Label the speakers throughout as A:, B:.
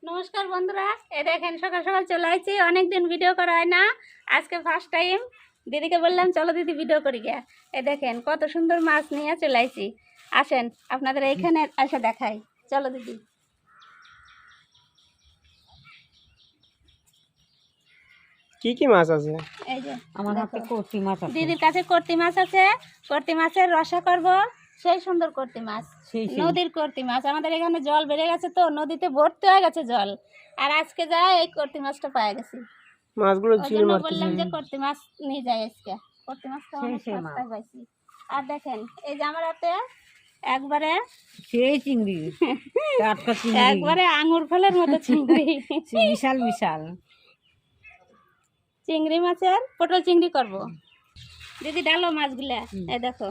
A: নমস্কার বন্ধুরা, এই দেখেন সকাল সকাল চলে আসছি। অনেকদিন ভিডিও করা হয় না, আজকে ফার্স্ট টাইম। দিদিকে বললাম চলো দিদি ভিডিও করি গিয়া। এই দেখেন কত সুন্দর মাছ নিয়ে চলে আসছি। আসেন আপনাদের এইখানে এসে দেখাই, চলো দিদি।
B: কি কি মাছ আছে?
A: এই যে
B: আমার হাতে কর্তি মাছ আছে।
A: দিদির কাছে কর্তি মাছ আছে। কর্তি মাছের রসা করব। সেই সুন্দর কর্তি মাছ, নদীর কর্তি মাছ। আমাদের এখানে জল বেড়ে গেছে তো, নদীতে ভর্তি হয়ে গেছে জল। আর আজকে যাই এই কর্তি মাছটা পাওয়া গেছে।
B: মাছগুলো ঝিল মারতেছে।
A: বললাম যে কর্তি মাছ নিয়ে যাই আজকে। কর্তি মাছটা অনেক সস্তায় পাইছি। আর দেখেন এই যে আমার হাতে একবারে
B: সেই চিংড়ি, টাটকা চিংড়ি,
A: একবারে আঙুর ফলের মতো চিংড়ি,
B: বিশাল বিশাল
A: চিংড়ি মাছের পটল চিংড়ি করব। দিদি ডালো মাছগুলা। এই দেখো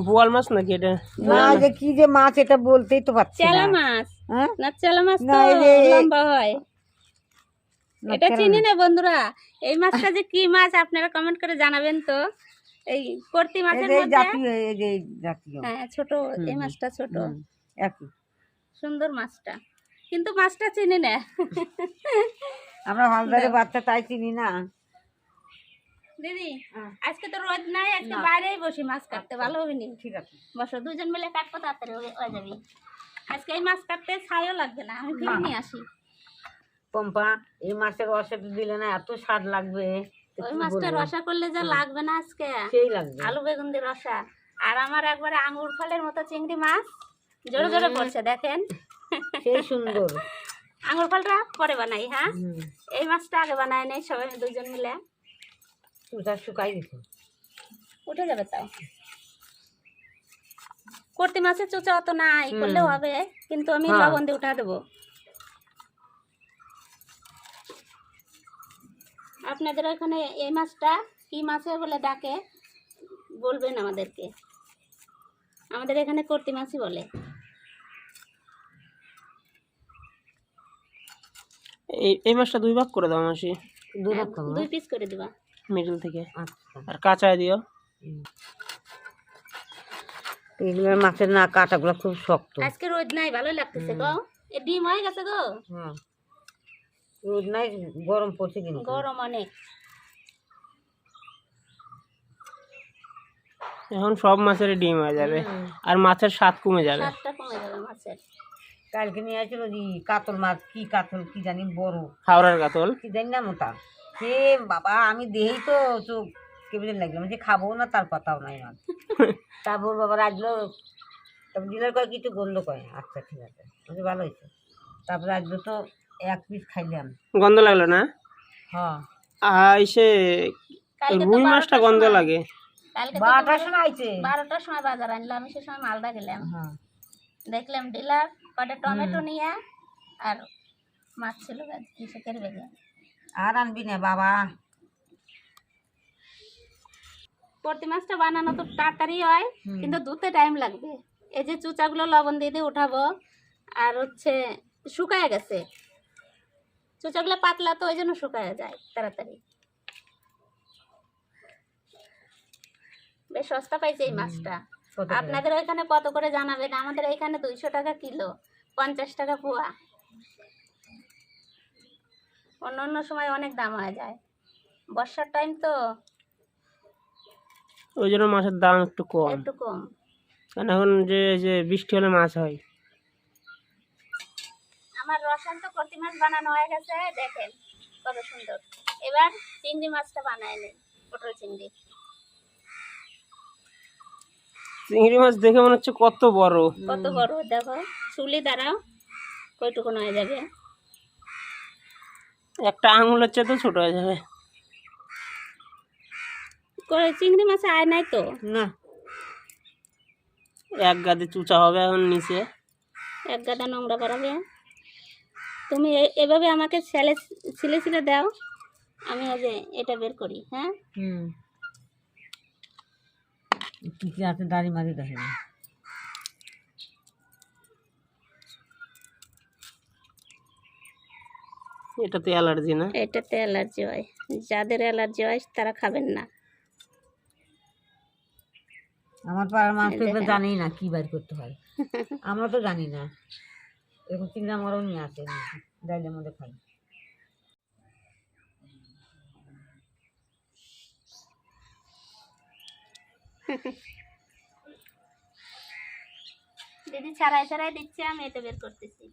B: বোয়াল মাছ নাকি এটা?
C: না, যে কি যে মাছ এটা বলতেই তো পারছি না।
A: চেলা মাছ।
C: হ্যাঁ?
A: না চেলা মাছ
C: না,
A: তো
C: এই যে-
A: লম্বা হয়। এটা
C: চেলা
A: চিনি না বন্ধুরা। এই মাছটা যে কি মাছ আপনারা কমেন্ট করে জানাবেন তো। এই কর্তি মাছের
C: এই
A: মধ্যে
C: জাতীয়, এই যে জাতীয়
A: হ্যাঁ ছোট, এই মাছটা ছোট।
C: একই।
A: সুন্দর মাছটা, কিন্তু মাছটা চিনি না।
C: আমরা হালদারে বাচ্চা তাই চিনি না।
A: দিদি আজকে তো রোদ নাই, আজকে বাইরেই বসি মাছ কাটতে, ভালো হবে নি?
C: ঠিক আছে,
A: বসো, দুজন মিলে কাটবো, তাড়াতাড়ি হয়ে যাবি। আজকে এই মাছ কাটতে ছাইও লাগবে না, আমি ফিরে নিয়ে আসি।
C: পম্পা, এই মাছের রসা দিলে না এত স্বাদ লাগবে।
A: ওই মাছটা রসা করলে যা লাগবে না আজকে,
C: সেই লাগবে।
A: আলু বেগুন দিয়ে রসা। আর আমার একবারে আঙুর ফলের মতো চিংড়ি মাছ জোরে জোরে পড়ছে, দেখেন
C: সেই সুন্দর।
A: আঙুর ফলটা পরে বানাই, হ্যাঁ এই মাছটা আগে বানাই নেই সবাই দুজন মিলে।
C: তুষার শুকাই দিছে,
A: উঠে যাবে তাও। কর্তি মাছের চোচা অত নাই, করলেও হবে, কিন্তু আমি লবণ দিয়ে উঠা দেবো। আপনাদের ওখানে এই মাছটা কি মাছে বলে ডাকে বলবেন আমাদেরকে। আমাদের এখানে কর্তি মাছই বলে।
B: এই মাছটা দুই ভাগ করে দাও মাসি,
A: দুই পিস করে দিবা
B: মিডল থেকে।
C: আচ্ছা,
B: আর কাঁচায় দিও।
C: এগুলোর মাছের না কাঁটাগুলো খুব শক্ত।
A: আজকে রোদ নাই, ভালোই লাগতেছে গো। এ ডিম হয়ে গেছে গো।
C: রোদ নাই, গরম পড়ছে কিন্তু।
A: গরম অনেক।
B: এখন সব মাছের ডিম হয়ে যাবে, আর মাছের স্বাদ কমে যাবে।
A: স্বাদটা কমে যাবে মাছের।
C: কালকে নিয়ে আসছিল কাতল মাছ, কি কাতল কি জানি, বড়
B: হাওড়ার কাতল
C: কি জানি না মোটা। সে বাবা, আমি দেই তো চোখ কেমন লাগলাম, যে খাবো না তার কথাও নাই মাছ। তারপর বাবা রাখলো, তারপর ডিলার কয় কিছু গন্ধ কয়। আচ্ছা ঠিক আছে, বলছে ভালো হয়েছে। তারপর রাখলো তো এক পিস খাইলাম,
B: গন্ধ লাগলো না?
C: হ্যাঁ।
B: এসে রুই মাছটা গন্ধ লাগে।
A: কালকে
C: 12টার সময় আইছে,
A: 12টার সময় বাজার আনলাম, আমি সে সময় মালদা গেলাম। দেখলাম ডিলার কটা টমেটো নিয়ে আর মাছ ছিল কিসের বেগে।
C: আর আনবি না বাবা।
A: কর্তি মাছটা বানানো তো তাড়াতাড়ি হয়, কিন্তু ধুতে টাইম লাগবে। এই যে চুচাগুলো লবণ দিয়ে দিয়ে উঠাবো, আর হচ্ছে শুকায় গেছে চুচাগুলো, পাতলা তো ওই জন্য শুকায় যায় তাড়াতাড়ি। বেশ সস্তা পাইছে এই মাছটা। আপনাদের ওইখানে কত করে জানাবেন। আমাদের এখানে 200 টাকা কিলো, 50 টাকা পোয়া। অন্য অন্য সময় অনেক দাম হয়ে যায়, বর্ষার টাইম তো
B: ওই জন্য মাছের দাম একটু কম।
A: একটু কম।
B: কারণ এখন যে যে বৃষ্টি হলে মাছ হয়।
A: আমার রসায়ন কর্তি মাছ বানানো হয়ে গেছে, দেখেন কত সুন্দর। এবার চিংড়ি মাছটা বানায় নেই, পটল চিংড়ি।
B: চিংড়ি মাছ দেখে মনে হচ্ছে কত বড়,
A: কত বড় দেখো, চুলি দাঁড়াও কয়টুকু হয়ে যাবে।
B: একটা আঙুলের চেয়ে তো ছোট হয়ে যাবে।
A: চিংড়ি মাছে আয় নাই তো
C: না,
B: এক গাদে চুচা হবে এখন নিচে।
A: এক গাদা নোংরা করাবে। তুমি এভাবে আমাকে ছিলে ছিলে দাও, আমি আজ এটা বের করি। হ্যাঁ
C: কি কি আছে দাড়ি মারি দেখে।
B: এটাতে অ্যালার্জি না?
A: এটাতে অ্যালার্জি হয়, যাদের অ্যালার্জি হয় তারা খাবেন না।
C: আমার পাড়ার মানুষ তো জানি না কি বাইর করতে হয়, আমরা তো জানি না। এরকম চিংড়ি আমারও নিয়ে আসে, ডাইলের মধ্যে খাই।
A: দিদি ছাড়াই ছাড়াই দিচ্ছে, আমি এটা বের করতেছি।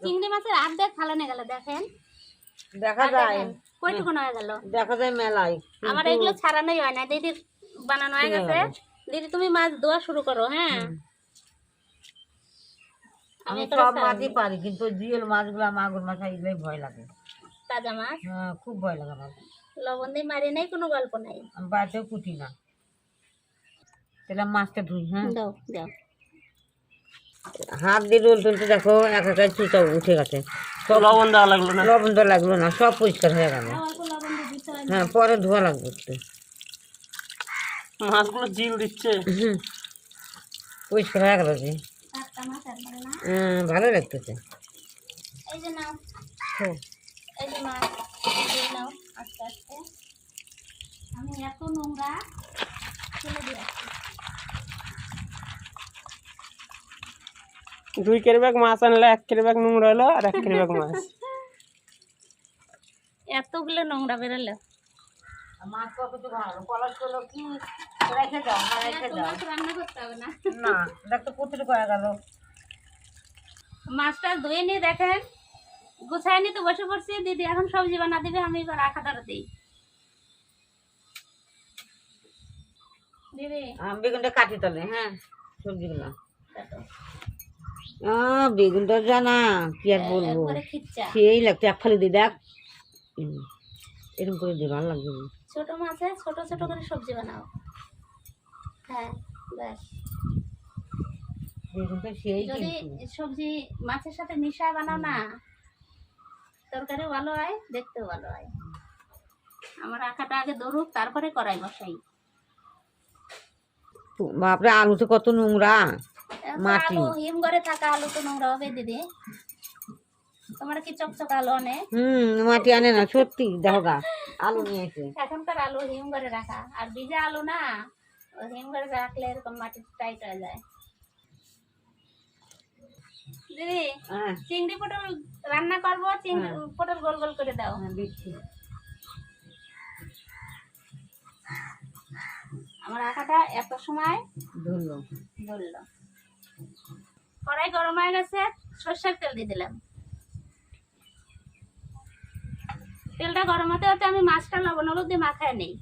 A: চিংড়ি মাছের অর্ধেক ফালানো গেল, দেখেন
C: দেখা
A: আর
C: যায়,
A: দেখেন কয়টুকুন হয়ে গেল।
C: দেখা যায় মেলায়।
A: আমার এগুলো ছাড়ানোই হয় না, দিদির বানানো হয়ে গেছে। দিদি তুমি মাছ ধোয়া শুরু করো। হ্যাঁ,
C: আমি
A: এগুলো
C: সব
A: ছাড়াই
C: মাছই
A: নিই।
C: পারি, কিন্তু জিওল মাছগুলো, মাগুর মাছ এগুলোই ভয় লাগে।
A: তাজা মাছ
C: হ্যাঁ, খুব ভয় লাগে আমার।
A: লবণ দিয়ে মারি নাই, কোনো গল্প নাই।
C: আমি বাড়িতেও কুটি না। তাহলে মাছটা ধুই। হ্যাঁ,
A: দাও দাও।
C: হাত দিয়ে ডোল তুলতে দেখো এক একটা চুচা উঠে গেছে, সব
B: লবণ দেওয়া লাগলো না।
C: লবণ তো লাগলো না, সব পরিষ্কার হয়ে গেল।
A: অল্প লবণ দিয়ে দিতে হয়।
C: হ্যাঁ, পরে ধোয়া লাগবে একটু।
B: মাছগুলো জিল দিচ্ছে।
C: হুম, পরিষ্কার হয়ে গেল যে।
A: টাটকা মাছ একবারে না।
C: ভালো লাগতেছে।
A: এই যে নাও,
C: হ্যাঁ,
A: এই যে মাছ দিয়ে নাও আস্তে আস্তে। আমি এত নোংরা ফেলে দিয়ে আসছি।
B: 2 কেজি ব্যাগ মাছ আনলে 1 কেজি ব্যাগ নোংরা হলো, আর 1 কেজি ব্যাগ মাছ।
A: এতগুলো নোংরা বেরোলো।
C: মাছ কত ভালো পলাশ করলো কি, রেখে দাও না, রেখে
A: এত
C: দাও
A: মাছ রান্না করতে হবে না।
C: না, দেখ তো কতটুকু হয়ে গেল।
A: মাছটা ধুয়ে নিয়ে দেখেন, গুছাই নিয়ে তো বসে পড়ছি। দিদি এখন সবজি বানা দিবে, আমি এবার রাখা ধরে দিই। দিদি
C: বেগুনটা কাটি তাহলে। হ্যাঁ, সবজিগুলো
A: দেখো,
C: বেগুনটা জানা কি আর বলবো,
A: একবারে খিচ্চা।
C: সেই লাগছে। এক ফালি দিয়ে দেখ, এরকম করে দিয়ে ভালো লাগবে।
A: ছোট মাছে ছোট ছোট করে সবজি বানাও। হ্যাঁ, ব্যাস।
C: বেগুনটা সেই
A: যদি
C: কিন্তু।
A: সবজি মাছের সাথে মিশায় বানাও না, তরকারিও ভালো হয়, দেখতেও ভালো হয়। আমার আঁকাটা আগে ধরুক, তারপরে কড়াই বসাই।
C: বাপরে, আলু তো কত নোংরা।
A: এখন
C: মাটি।
A: আলু হিম ঘরে থাকা আলু তো নোংরা হবে দিদি। তোমার কি চকচক আলু অনেক।
C: মাটি আনে না, সত্যি। দেখো গা, আলু নিয়েছে।
A: এখনকার আলু হিম ঘরে রাখা, আর ভিজা আলু না, ওই হিম ঘরে রাখলে এরকম মাটি টাইট হয়ে যায়। দিদি
C: হ্যাঁ,
A: চিংড়ি পটল রান্না করবো, চিংড়ি
C: হ্যাঁ।
A: পটল গোল গোল করে দাও।
C: দিচ্ছি।
A: আমার আঁকাটা এত সময়
C: ধরলো।
A: ধরলো। কড়াই গরম হয়ে গেছে, সর্ষের তেল দিয়ে দিলাম। তেলটা গরম হতে হতে আমি মাছটা লবণ হলুদ দিয়ে মাখায় নেই।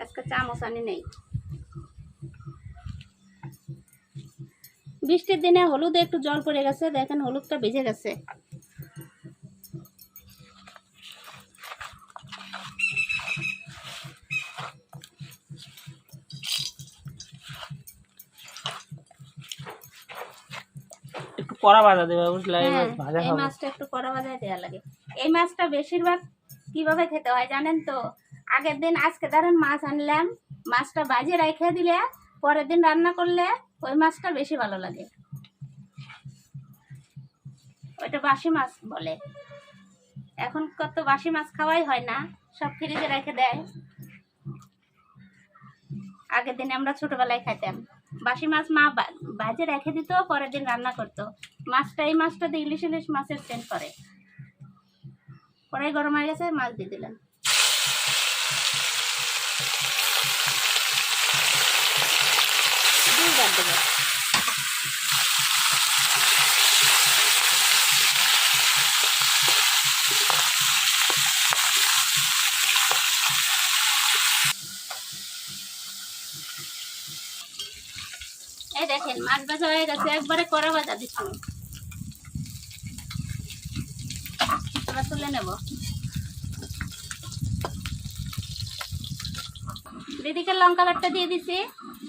A: আজকে চামচ আনি নেই। বৃষ্টির দিনে হলুদে একটু জল পড়ে গেছে, দেখেন হলুদটা ভিজে গেছে।
B: একটু কড়া ভাজা দেবে, বুঝলে? এই
A: হ্যাঁ,
B: মাছ ভাজা
A: এই
B: হবে।
A: মাছটা একটু কড়া ভাজায় দেওয়া লাগে। এই মাছটা বেশিরভাগ কিভাবে খেতে হয় জানেন তো? আগের দিন, আজকে ধরেন মাছ আনলাম, মাছটা বাজে রেখে দিলে পরের দিন রান্না করলে ওই মাছটা বেশি ভালো লাগে। ওইটা বাসি মাছ বলে। এখন কত বাসি মাছ খাওয়াই হয় না, সব ফ্রিজে রেখে দেয়। আগের দিনে আমরা ছোটবেলায় খাইতাম, বাসি মাছ মা ভাজে রেখে দিত, পরের দিন রান্না করতো। মাছটা, এই মাছটা দিয়ে ইলিশ ইলিশ মাছের সেন্ট করে। কড়াই গরম হয়ে গেছে, মাছ দিয়ে দিলাম। দুইবার দেবো। এই দেখেন মাছ ভাজা হয়ে গেছে, একবারে কড়া ভাজা দিচ্ছি। এবার তুলে নেব। দিদিকে লঙ্কা বাটটা দিয়ে দিছি,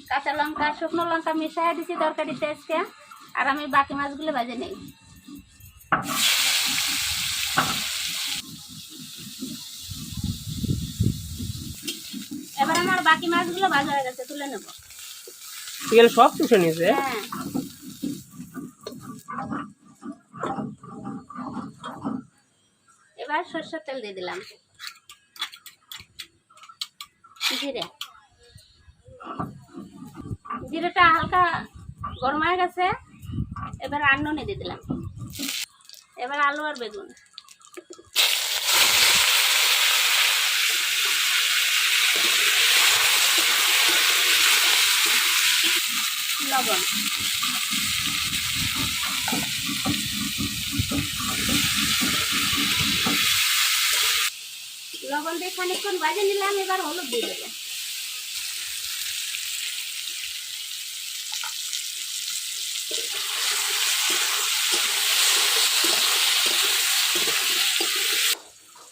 A: কাঁচা লঙ্কা শুকনো লঙ্কা মিশিয়ে দিছি তরকারিতে আজকে। আর আমি বাকি মাছগুলো ভাজে নেই। এবার আমার বাকি মাছগুলো ভাজা হয়ে গেছে, তুলে নেব।
B: তেল সব চুষে নিয়েছে।
A: হ্যাঁ, এবার সরষের তেল দিয়ে দিলাম। জিরে, জিরেটা হালকা গরম হয়ে গেছে, এবার রান্ননি দিয়ে দিলাম। এবার আলু আর বেগুন, লবণ, লবণ দিয়ে খানিকক্ষণ ভাজে নিলাম। এবার হলুদ দিয়ে দেবো।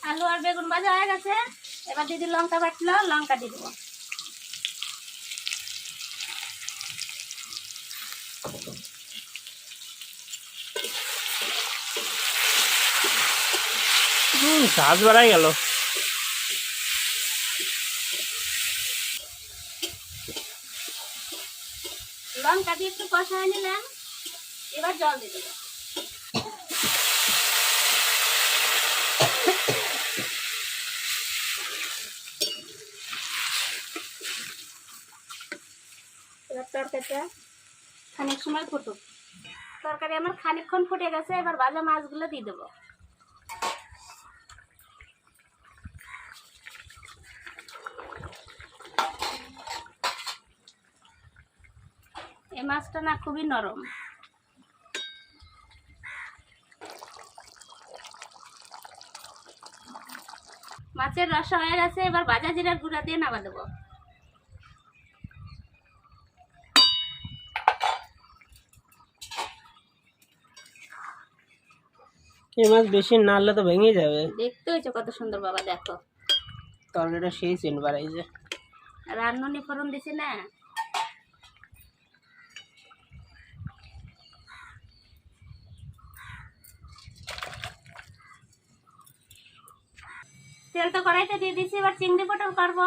A: আলু আর বেগুন ভাজা হয়ে গেছে, এবার দিদি লঙ্কা বাটলো, লঙ্কা দিয়ে দেবো।
B: স্বাদ বাড়াই গেল।
A: লঙ্কা দিয়ে একটু কষায় নিলাম, এবার জল দিয়ে দেবো। এবার তরকারিটা খানিক সময় ফুটুক। তরকারি আমার খানিকক্ষণ ফুটে গেছে, এবার ভাজা মাছগুলো দিয়ে দেবো। এই মাছটা না খুবই নরম। মাছের রসা হয়ে গেছে, এবার ভাজা জিরার গুঁড়া দিয়ে নামা দেবো।
B: এই মাছ বেশি নাড়লে তো ভেঙে যাবে।
A: দেখতে হয়েছে কত সুন্দর বাবা, দেখো
B: তরকারিটা সেই সেন্ট বাড়াইছে।
A: রান্ননি ফোড়ন দিছি না। তেল তো কড়াইতে দিয়ে দিছি, এবার চিংড়ি পটল করবো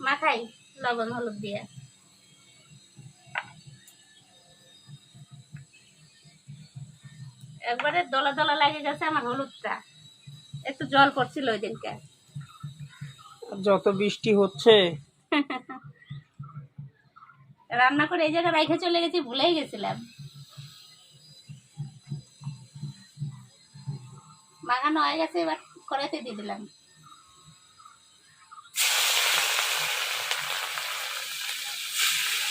A: মাখাই লবণ হলুদ দিয়ে। একবারে দলা দলা লাগে গেছে আমার হলুদটা, একটু জল পড়ছিল ওই দিনকে।
B: যত বৃষ্টি হচ্ছে
A: রান্না করে এই জায়গায় রেখে চলে গেছি, ভুলেই গেছিলাম। মাখানো হয়ে গেছে, এবার কড়াইতে দিয়ে দিলাম।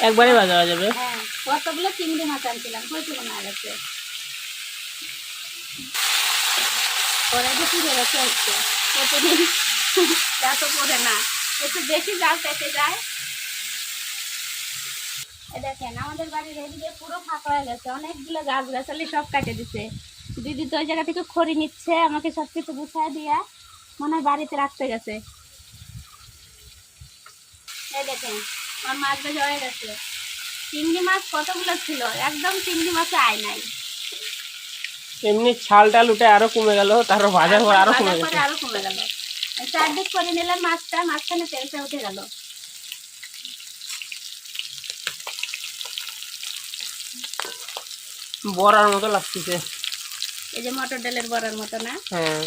B: একবারে ভাজা হয়ে যাবে।
A: হ্যাঁ, কতগুলো চিংড়ি মাছ আনছিলাম, হয়েছিল না গেছে। কড়াইতে পুড়ে গেছে হচ্ছে, প্রতিদিন এত পড়ে না, একটু বেশি জাল পেতে যায়। দেখেন আমাদের বাড়ির এদিকে পুরো ফাঁকা হয়ে গেছে, অনেকগুলো গাছ গাছালি সব কাটে দিছে। দিদি তো ওই জায়গা থেকে খড়ি নিচ্ছে, আমাকে সব কিছু গুছায় দিয়া মনে হয় বাড়িতে রাখতে গেছে। এই দেখেন আমার মাছ ভাজা হয়ে গেছে। চিংড়ি মাছ কতগুলো ছিল, একদম চিংড়ি মাছে আয় নাই।
B: এমনি ছাল টাল উঠে আরো কমে গেল, তারপর ভাজা করে আরো কমে গেছে।
A: আরো কমে গেল। চারদিক করে নিলাম মাছটা, মাঝখানে তেলটা উঠে গেল।
B: বড়ার মতো লাগতেছে।
A: এই যে মটর ডালের বড়ার মতো না?
B: হ্যাঁ,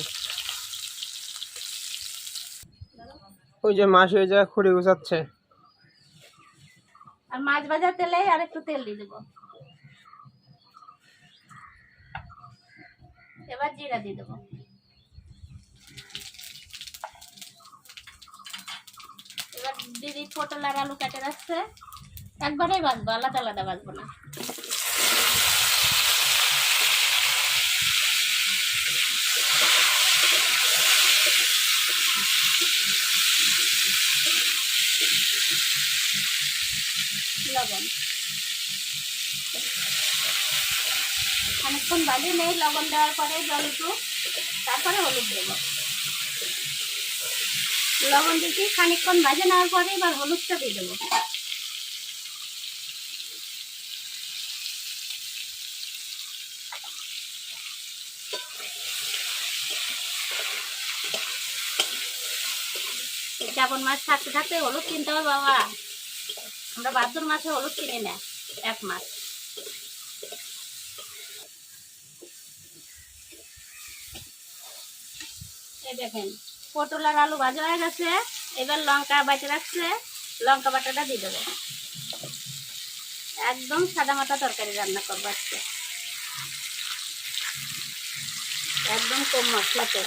B: ওই যে মাছ ওই জায়গায় খড়ি গুছাচ্ছে।
A: আর মাছ ভাজার তেলে আর একটু তেল দিয়ে দেবো। এবার জিরা দিয়ে দেবো। এবার দিদি পটল আর আলু কেটে রাখছে, একবারেই ভাজবো, আলাদা আলাদা ভাজবো না। লবণ খানিকক্ষণ ভাজি নেই, লবণ দেওয়ার পরে জল একটু, তারপরে হলুদ দেবো। লবণ দিচ্ছি, খানিকক্ষণ ভাজে নেওয়ার পরে এবার হলুদটা দিয়ে দেবো। শ্রাবণ মাস থাকতে থাকতে হলুদ কিনতে হবে বাবা, আমরা ভাদ্র মাসে হলুদ কিনি না, 1 মাস। এই দেখেন পটল আর আলু ভাজা হয়ে গেছে, এবার লঙ্কা বাটে রাখছে, লঙ্কা বাটাটা দিয়ে দেবো। একদম সাদা মাটা তরকারি রান্না করবো আজকে, একদম কম মশলাতে।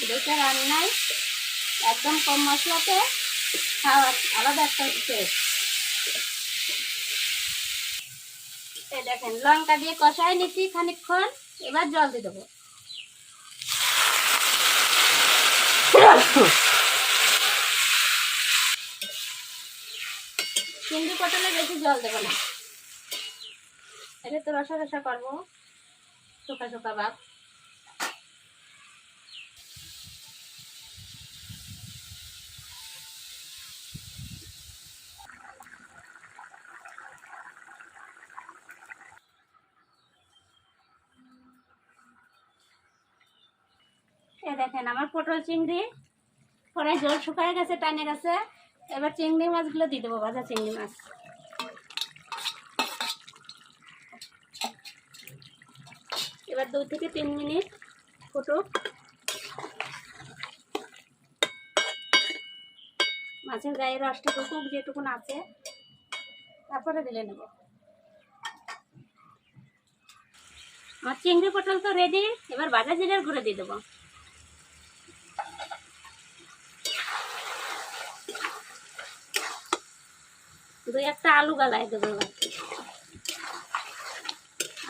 A: দেখে রান্নায় একদম কম মশলাতে খাওয়া আলাদা একটা টেস্ট। এই দেখেন লঙ্কা দিয়ে কষাই নিচ্ছি খানিকক্ষণ, এবার জল দিয়ে দেবো। চিংড়ি পটলে বেশি জল দেবো না, এটা তো রসা রসা করবো, শুকা শুকা ভাব। দেখেন আমার পটল চিংড়ি পরে জল শুকায় গেছে, টানে গেছে। এবার চিংড়ি মাছগুলো দিয়ে দেবো, ভাজা চিংড়ি মাছ। এবার 2 থেকে 3 মিনিট ফুটুক, মাছের গায়ে রসটা টুকুক যেটুকুন আছে, তারপরে দিলে নেব। আমার চিংড়ি পটল তো রেডি, এবার ভাজা জিরার গুঁড়ো দিয়ে দেবো। দুই একটা আলু গালায় দেবো।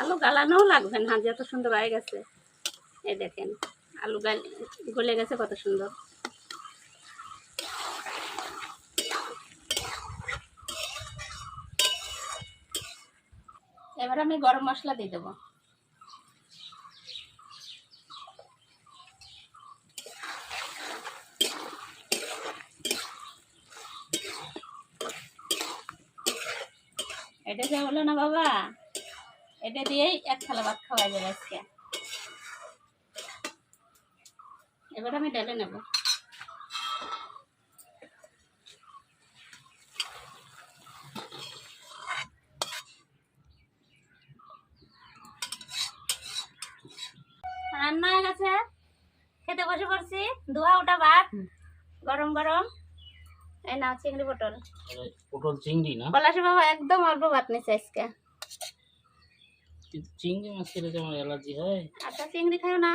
A: আলু গালানোও লাগবে না, যত সুন্দর হয়ে গেছে। এই দেখেন আলু গলে গেছে কত সুন্দর। এবার আমি গরম মশলা দিয়ে দেবো। এটা যে হলো না বাবা, এটা দিয়েই 1 থালা ভাত খাওয়া যাবে আজকে। এবার আমি ঢেলে নেব। রান্না হয়ে গেছে, খেতে বসে পড়ছি। ধোয়া ওটা ভাত গরম গরম। এই নাও চিংড়ি পটল।
B: পটল চিংড়ি না,
A: পলাশি বাবা একদম অল্প ভাত নিচ্ছে আজকে।
B: চিংড়ি মাছ খেলে তো আমার অ্যালার্জি হয়।
A: আচ্ছা চিংড়ি খাও না,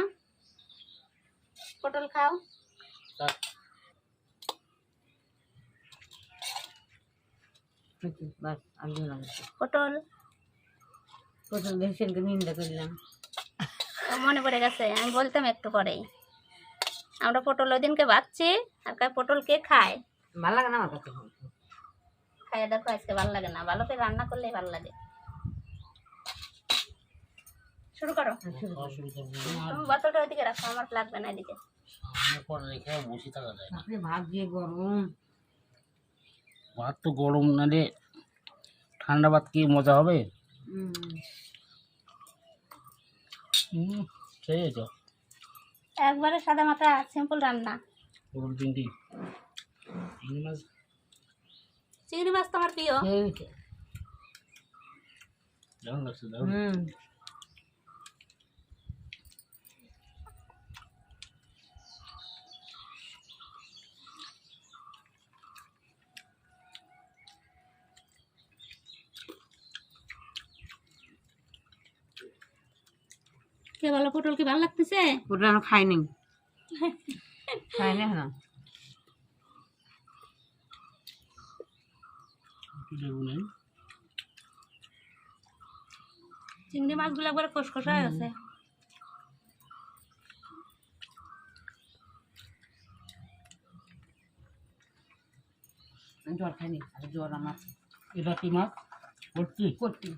A: পটল খাও।
C: বাস আমি দিলাম
A: পটল
C: প্রথম ভেসেলকে নিন্দা করলাম।
A: মনে পড়ে গেছে, আমি বলতাম একটু পরেই। আমরা পটল ওই দিনকে বাচ্ছি, আর পটল কে খায়?
C: ভালো লাগে না আমার কাছে।
A: খাইয়ে দেখো আজকে ভালো লাগে না, ভালো করে রান্না করলেই ভালো লাগে। শুরু করো। তুমি বোতলটা ওইদিকে রাখো, আমার লাগবে না এদিকে।
C: আপনি ভাত দিয়ে গরম,
B: ভাত তো গরম না রে, ঠান্ডা ভাত কি মজা হবে। সেই তো
A: একবারে সাদা মাথা সিম্পল রান্না।
B: পটল চিংড়ি, চিংড়ি মাছ।
A: চিংড়ি মাছ তো আমার প্রিয়।
B: দারুণ লাগছে, দারুণ।
A: কে বলো পটল কি ভালো লাগতেছে?
C: ওটা আমি খাইনি, খাইনি না।
A: চিংড়ি মাছগুলো একবারে খসখসা হয়ে গেছে।
C: জ্বর খাইনি, জ্বর আমার।
B: এটা কি মাছ? করছি
C: করতি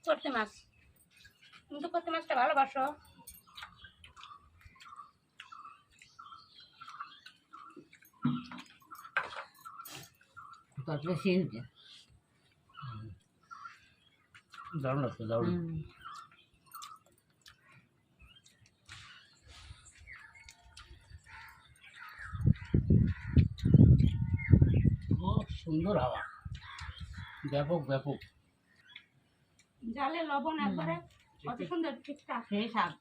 A: করতে মাছ, তুমি তো করতে মাছটা ভালোবাসো।
C: তরকারি শেষ হয়েছে।
B: দারুণ লাগছে, দারুণ। সুন্দর হাওয়া, ব্যাপক ব্যাপক।
A: জালে লবণ একবারে কত সুন্দর ঠিকঠাক।
C: সেই স্বাদ।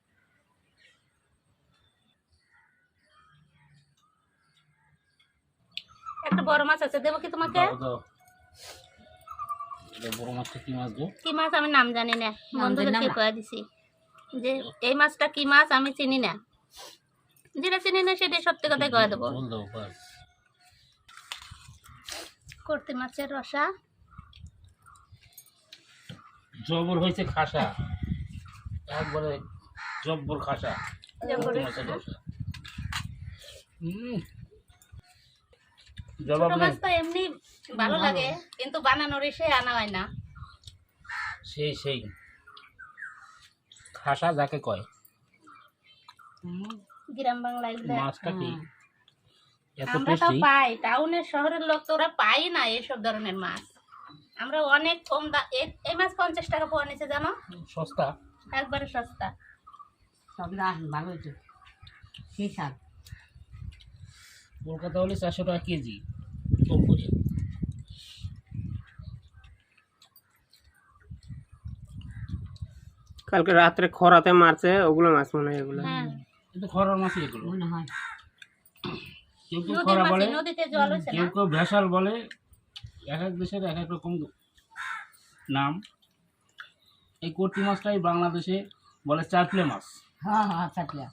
A: একটা বড় মাছ আছে, দেবো কি তোমাকে?
B: দাও দাও। এটা বড় মাছটা কি মাছ গো?
A: কি মাছ আমি নাম জানি না, বন্ধুদেরকে
C: জানি না।
A: কয়ে দিছি যে এই মাছটা কি মাছ আমি চিনি না, যেটা চিনি না সেটা সত্যি কথাই কয়ে দেবো।
B: ঝোল দাও বাস।
A: করতে মাছের রসা,
B: জবর হয়েছে খাসা, একবারে জব্বর খাসা।
A: জব্বর
B: কচি মাছের রসা।
A: ছোট
B: জবাব নেই।
A: মাছ তো এমনি ভালো লাগে, কিন্তু বানানোর এসে আনা হয় না।
B: সেই সেই খাসা যাকে কয়।
A: গ্রাম বাংলায় এগুলো
B: মাছটা কি এত
A: আমরা তো
B: টেস্টি।
A: পাই, টাউনের শহরের লোক তো ওরা পাই না এইসব ধরনের মাছ। আমরা অনেক কম এই মাছ 50 টাকা পোয়া নিচে, জানো?
B: সস্তা।
A: একবারে সস্তা।
C: সব ভালো হয়েছে, সেই স্বাদ।
B: কলকাতা হলে 400 টাকা কেজি কম করে।
D: কালকে রাত্রে খরাতে মারছে ওগুলো মাছ মনে হয় এগুলো।
A: হ্যাঁ,
B: কিন্তু খরার মাছই এগুলো।
C: মনে হয়
B: কেউ কেউ
A: নদীর
B: খরা
A: মাছ,
B: বলে,
A: নদীতে জল হয়েছে
B: কেউ
A: না।
B: কেউ ভেসাল বলে। এক এক দেশের এক এক রকম নাম। এই কর্তি মাছটাই বাংলাদেশে বলে চাপলে মাছ।
C: হ্যাঁ হ্যাঁ চাটলা।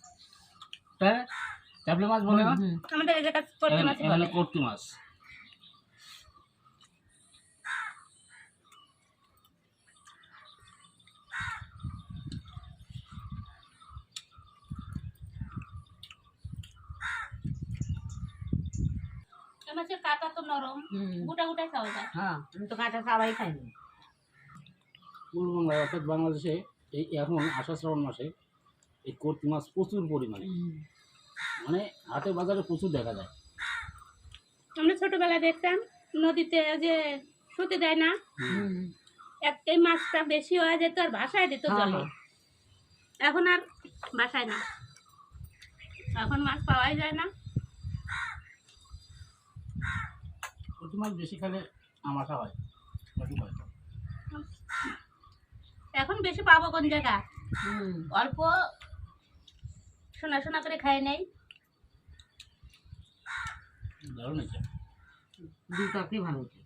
B: তাই না? চাপলে মাছ বলে না?
A: আমাদের এই জায়গায় করতে মাছ
B: এখানে
A: বলে।
B: কর্তি মাছ।
A: এই মাছের কাঁটা তো নরম, গোটা গোটা খাওয়া যায়।
C: হ্যাঁ আমি তো কাঁচা সবাই খাইনি।
B: পূর্ব বাংলায় অর্থাৎ বাংলাদেশে এই এখন আষাঢ় শ্রাবণ মাসে এই কর্তি মাছ প্রচুর পরিমাণে, মানে হাটে বাজারে প্রচুর দেখা যায়।
A: আমরা ছোটবেলায় দেখতাম নদীতে যে শুতে দেয় না, এই মাছটা বেশি হয়ে যেত আর ভাসায় দিত জলে। এখন আর ভাসায় না, এখন মাছ পাওয়াই যায় না।
B: কর্তি মাছ বেশি খেলে আমাশা হয়, কটু হয়।
A: এখন বেশি পাবো কোন জায়গা, অল্প শোনা শোনা করে খাই নেই।
B: দারুণ হয়েছে।
C: দুই তরকারি ভালো হয়েছে।